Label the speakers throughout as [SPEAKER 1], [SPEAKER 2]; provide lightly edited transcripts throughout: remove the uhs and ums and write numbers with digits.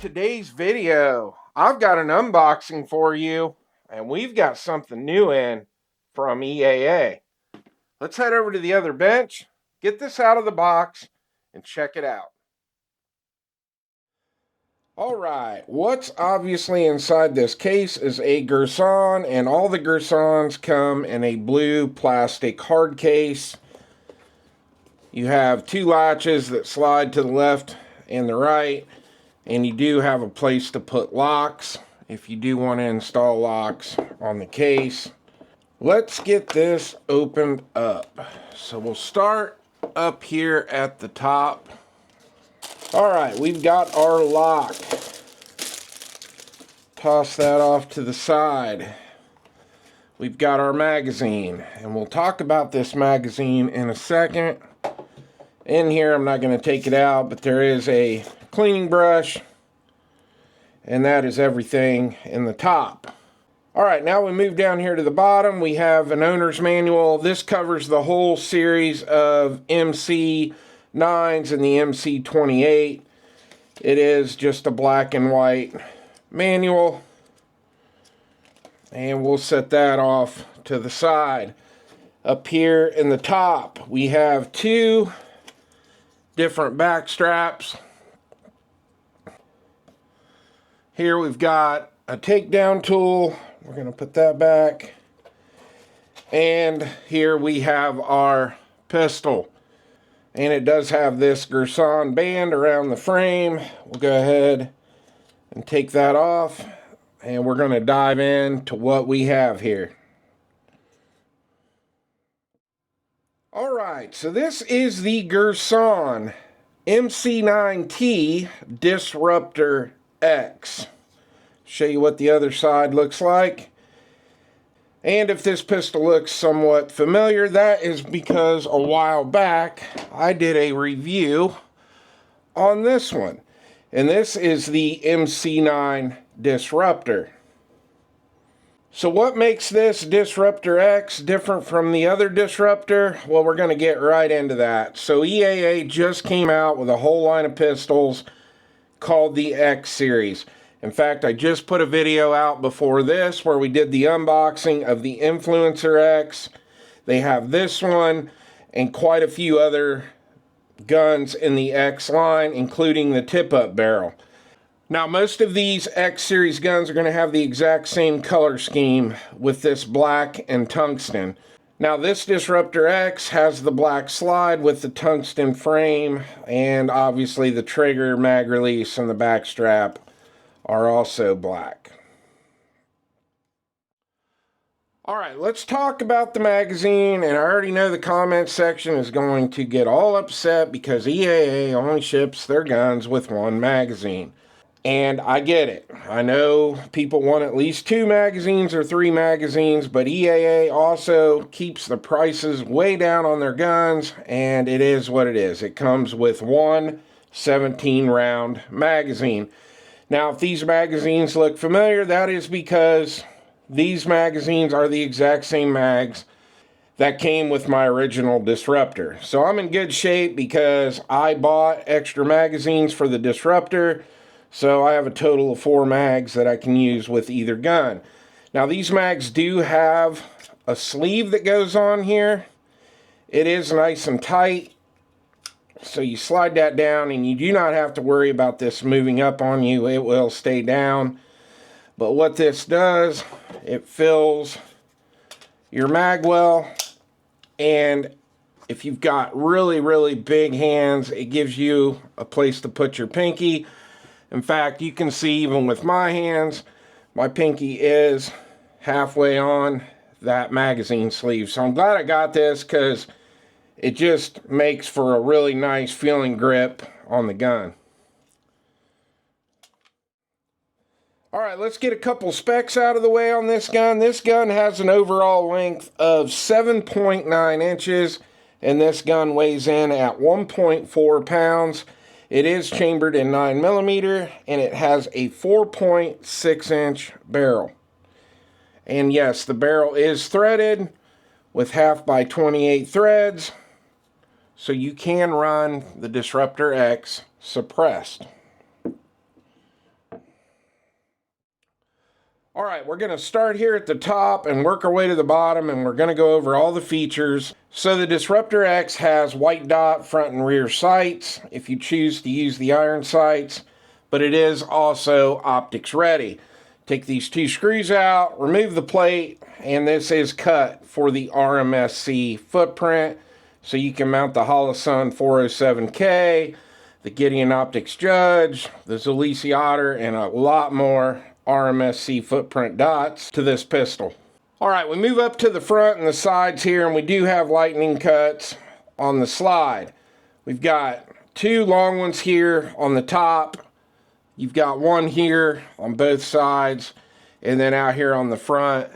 [SPEAKER 1] Today's video, I've got an unboxing for you, and we've got something new in from EAA. Let's head over to the other bench, get this out of the box, and check it out. Alright, what's obviously inside this case is a Girsan, and all the Girsans come in a blue plastic hard case. You have two latches that slide to the left and the right. And you do have a place to put locks if you do want to install locks on the case. Let's get this opened up. So we'll start up here at the top. Alright, we've got our lock. Toss that off to the side. We've got our magazine, and we'll talk about this magazine in a second. In here, I'm not going to take it out, but there is a cleaning brush, and that is everything in the top. Alright, now we move down here to the bottom. We have an owner's manual. This covers the whole series of MC9s and the MC28. It is just a black and white manual, and we'll set that off to the side. Up here in the top, we have two different back straps. Here we've got a takedown tool. We're going to put that back. And here we have our pistol. And it does have this Girsan band around the frame. We'll go ahead and take that off. And we're going to dive into what we have here. Alright, so this is the Girsan MC9T Disruptor X. Show you what the other side looks like. And if this pistol looks somewhat familiar, that is because a while back I did a review on this one. And this is the MC9 Disruptor. So what makes this Disruptor X different from the other Disruptor? Well, we're going to get right into that. So EAA just came out with a whole line of pistols called the X series. In fact, I just put a video out before this where we did the unboxing of the Influencer X. They have this one and quite a few other guns in the X line, including the tip-up barrel. Now, most of these X series guns are going to have the exact same color scheme with this black and tungsten. Now, this Disruptor X has the black slide with the tungsten frame, and obviously the trigger, mag release, and the back strap are also black. Alright, let's talk about the magazine, and I already know the comment section is going to get all upset because EAA only ships their guns with one magazine. And I get it. I know people want at least 2 magazines or 3 magazines, but EAA also keeps the prices way down on their guns, and it is what it is. It comes with one 17-round magazine. Now, if these magazines look familiar, that is because these magazines are the exact same mags that came with my original Disruptor. So I'm in good shape because I bought extra magazines for the Disruptor. So I have a total of 4 mags that I can use with either gun. Now, these mags do have a sleeve that goes on here. It is nice and tight. So you slide that down and you do not have to worry about this moving up on you. It will stay down. But what this does, it fills your mag well. And if you've got really, really big hands, it gives you a place to put your pinky. In fact, you can see even with my hands, my pinky is halfway on that magazine sleeve. So I'm glad I got this because it just makes for a really nice feeling grip on the gun. Alright, let's get a couple specs out of the way on this gun. This gun has an overall length of 7.9 inches and this gun weighs in at 1.4 pounds. It is chambered in 9mm, and it has a 4.6-inch barrel. And yes, the barrel is threaded with 1/2 by 28 threads, so you can run the Disruptor X suppressed. Alright, we're going to start here at the top and work our way to the bottom, and we're going to go over all the features. So the Disruptor X has white dot front and rear sights if you choose to use the iron sights, but it is also optics ready. Take these 2 screws out, remove the plate, and this is cut for the RMSC footprint, so you can mount the Holosun 407K, the Gideon Optics Judge, the Zulisi Otter, and a lot more RMSC footprint dots to this pistol. Alright, we move up to the front and the sides here, and we do have lightning cuts on the slide. We've got 2 long ones here on the top. You've got 1 here on both sides, and then out here on the front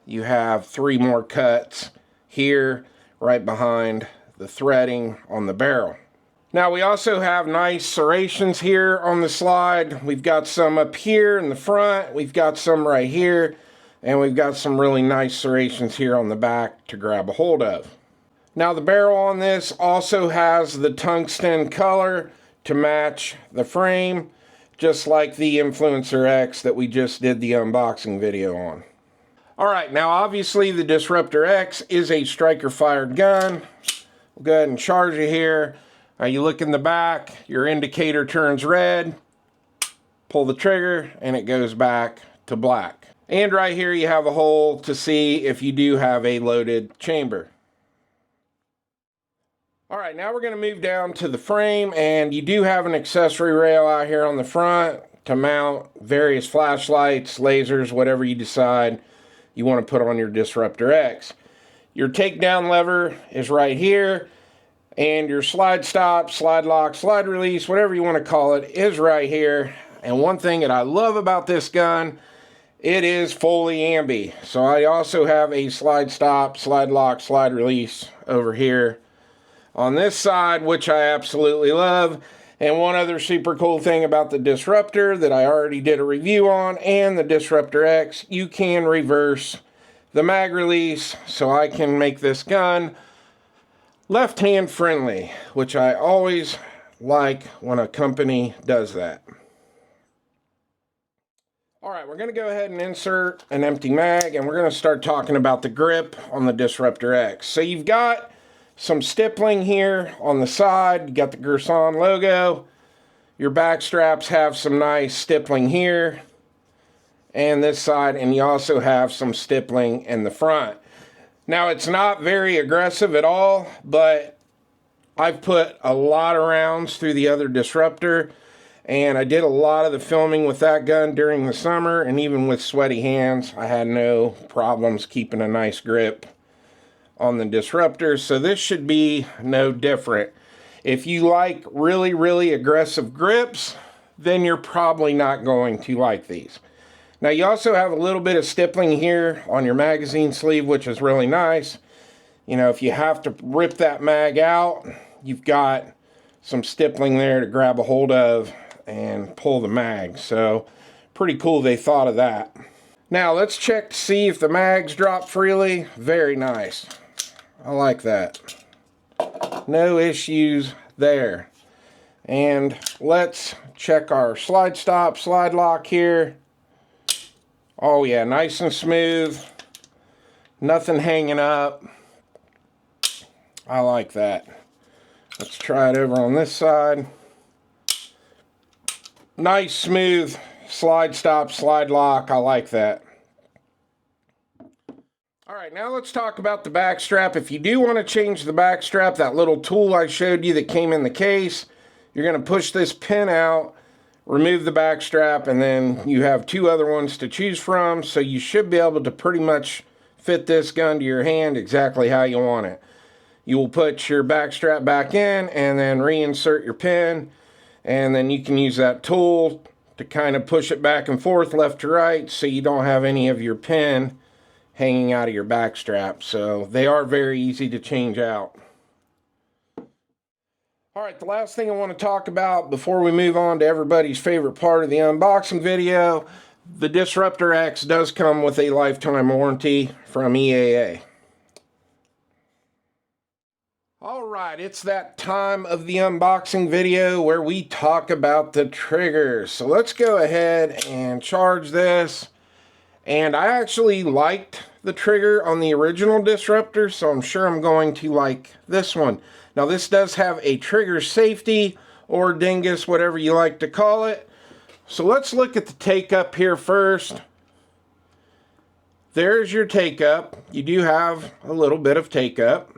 [SPEAKER 1] you have 3 more cuts here right behind the threading on the barrel. Now we also have nice serrations here on the slide. We've got some up here in the front, we've got some right here, and we've got some really nice serrations here on the back to grab a hold of. Now the barrel on this also has the tungsten color to match the frame, just like the Influencer X that we just did the unboxing video on. Alright, now obviously the Disruptor X is a striker fired gun. We'll go ahead and charge it here. You look in the back, your indicator turns red, pull the trigger, and it goes back to black. And right here you have a hole to see if you do have a loaded chamber. Alright, now we're going to move down to the frame, and you do have an accessory rail out here on the front to mount various flashlights, lasers, whatever you decide you want to put on your Disruptor X. Your takedown lever is right here, and your slide stop, slide lock, slide release, whatever you want to call it, is right here. And one thing that I love about this gun, it is fully ambi. So I also have a slide stop, slide lock, slide release over here on this side, which I absolutely love. And one other super cool thing about the Disruptor that I already did a review on, and the Disruptor X, you can reverse the mag release, so I can make this gun left hand friendly, which I always like when a company does that. Alright, we're going to go ahead and insert an empty mag, and we're going to start talking about the grip on the Disruptor X. So you've got some stippling here on the side, you got the Girsan logo. Your back straps have some nice stippling here and this side, and you also have some stippling in the front. Now, it's not very aggressive at all, but I've put a lot of rounds through the other Disruptor, and I did a lot of the filming with that gun during the summer, and even with sweaty hands, I had no problems keeping a nice grip on the Disruptor, so this should be no different. If you like really, really aggressive grips, then you're probably not going to like these. Now you also have a little bit of stippling here on your magazine sleeve, which is really nice. You know, if you have to rip that mag out, you've got some stippling there to grab a hold of and pull the mag. So pretty cool they thought of that. Now let's check to see if the mags drop freely. Very nice. I like that. No issues there. And let's check our slide stop, slide lock here. Oh yeah, nice and smooth. Nothing hanging up. I like that. Let's try it over on this side. Nice, smooth slide stop, slide lock. I like that. Alright, now let's talk about the back strap. If you do want to change the back strap, that little tool I showed you that came in the case, you're going to push this pin out, remove the back strap, and then you have 2 other ones to choose from, so you should be able to pretty much fit this gun to your hand exactly how you want it. You will put your back strap back in and then reinsert your pin, and then you can use that tool to kind of push it back and forth left to right so you don't have any of your pin hanging out of your back strap. So they are very easy to change out. All right, the last thing I want to talk about before we move on to everybody's favorite part of the unboxing video, the Disruptor X does come with a lifetime warranty from EAA. All right, it's that time of the unboxing video where we talk about the triggers. So let's go ahead and charge this. And I actually liked the trigger on the original Disruptor, so I'm sure I'm going to like this one. Now this does have a trigger safety or dingus, whatever you like to call it. So let's look at the take-up here first. There's your take-up. You do have a little bit of take-up.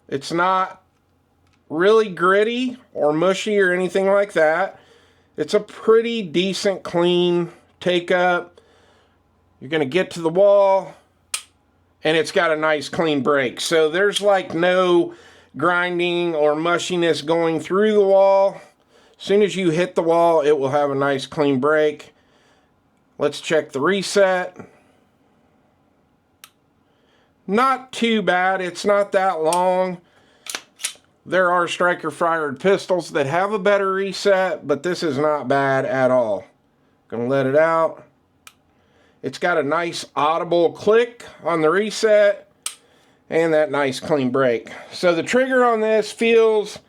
[SPEAKER 1] It's not really gritty or mushy or anything like that. It's a pretty decent, clean take-up. You're going to get to the wall, and it's got a nice clean break. So there's like no grinding or mushiness going through the wall. As soon as you hit the wall, it will have a nice clean break. Let's check the reset. Not too bad. It's not that long. There are striker fired pistols that have a better reset, but this is not bad at all. Gonna let it out. It's got a nice audible click on the reset and that nice clean break. So the trigger on this feels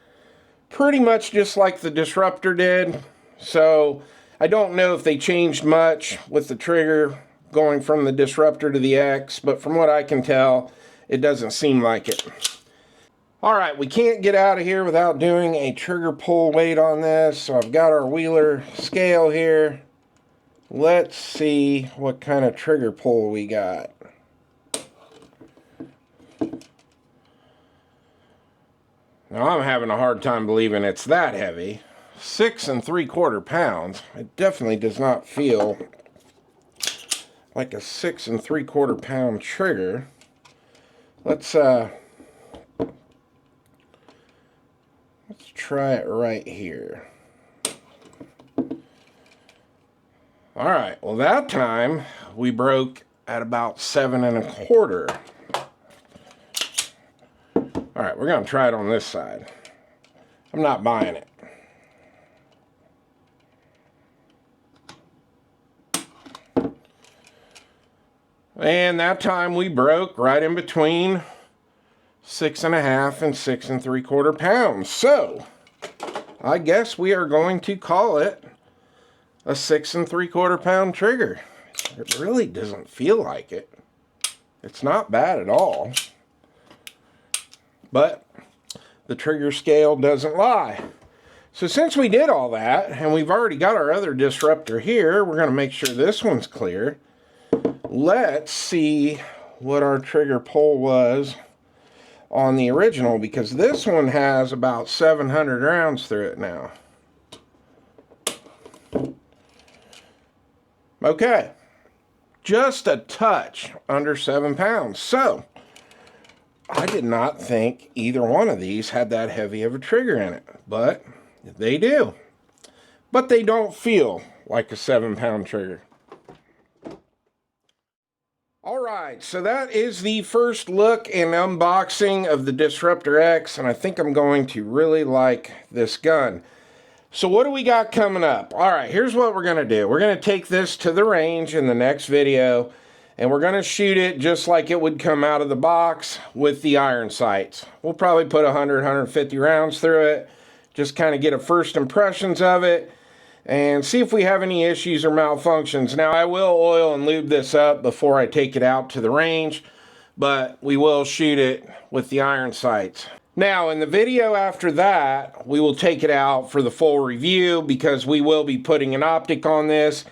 [SPEAKER 1] pretty much just like the Disruptor did. So I don't know if they changed much with the trigger going from the Disruptor to the X, but from what I can tell, it doesn't seem like it. All right, we can't get out of here without doing a trigger pull weight on this. So I've got our Wheeler scale here. Let's see what kind of trigger pull we got. Now I'm having a hard time believing it's that heavy. 6 3/4 pounds. It definitely does not feel like a 6 3/4 pound trigger. Let's try it right here. All right, well that time we broke at about 7 1/4. All right, we're gonna try it on this side. I'm not buying it. And that time we broke right in between 6 1/2 and 6 3/4 pounds. So I guess we are going to call it a 6 3/4 pound trigger. It really doesn't feel like it. It's not bad at all. But the trigger scale doesn't lie. So since we did all that, and we've already got our other Disruptor here, we're going to make sure this one's clear. Let's see what our trigger pull was on the original, because this one has about 700 rounds through it now. Okay, just a touch under 7 pounds. So I did not think either one of these had that heavy of a trigger in it, but they do. But they don't feel like a 7-pound trigger. All right, so that is the first look and unboxing of the Disruptor X, and I think I'm going to really like this gun. So what do we got coming up? All right, here's what we're going to do. We're going to take this to the range in the next video, and we're going to shoot it just like it would come out of the box with the iron sights. We'll probably put 100, 150 rounds through it, just kind of get a first impressions of it, and see if we have any issues or malfunctions. Now, I will oil and lube this up before I take it out to the range, but we will shoot it with the iron sights. Now, in the video after that, we will take it out for the full review, because we will be putting an optic on this.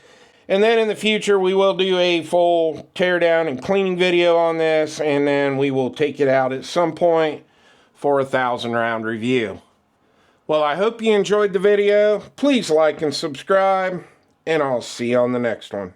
[SPEAKER 1] And then in the future, we will do a full teardown and cleaning video on this, and then we will take it out at some point for a 1,000-round review. Well, I hope you enjoyed the video. Please like and subscribe, and I'll see you on the next one.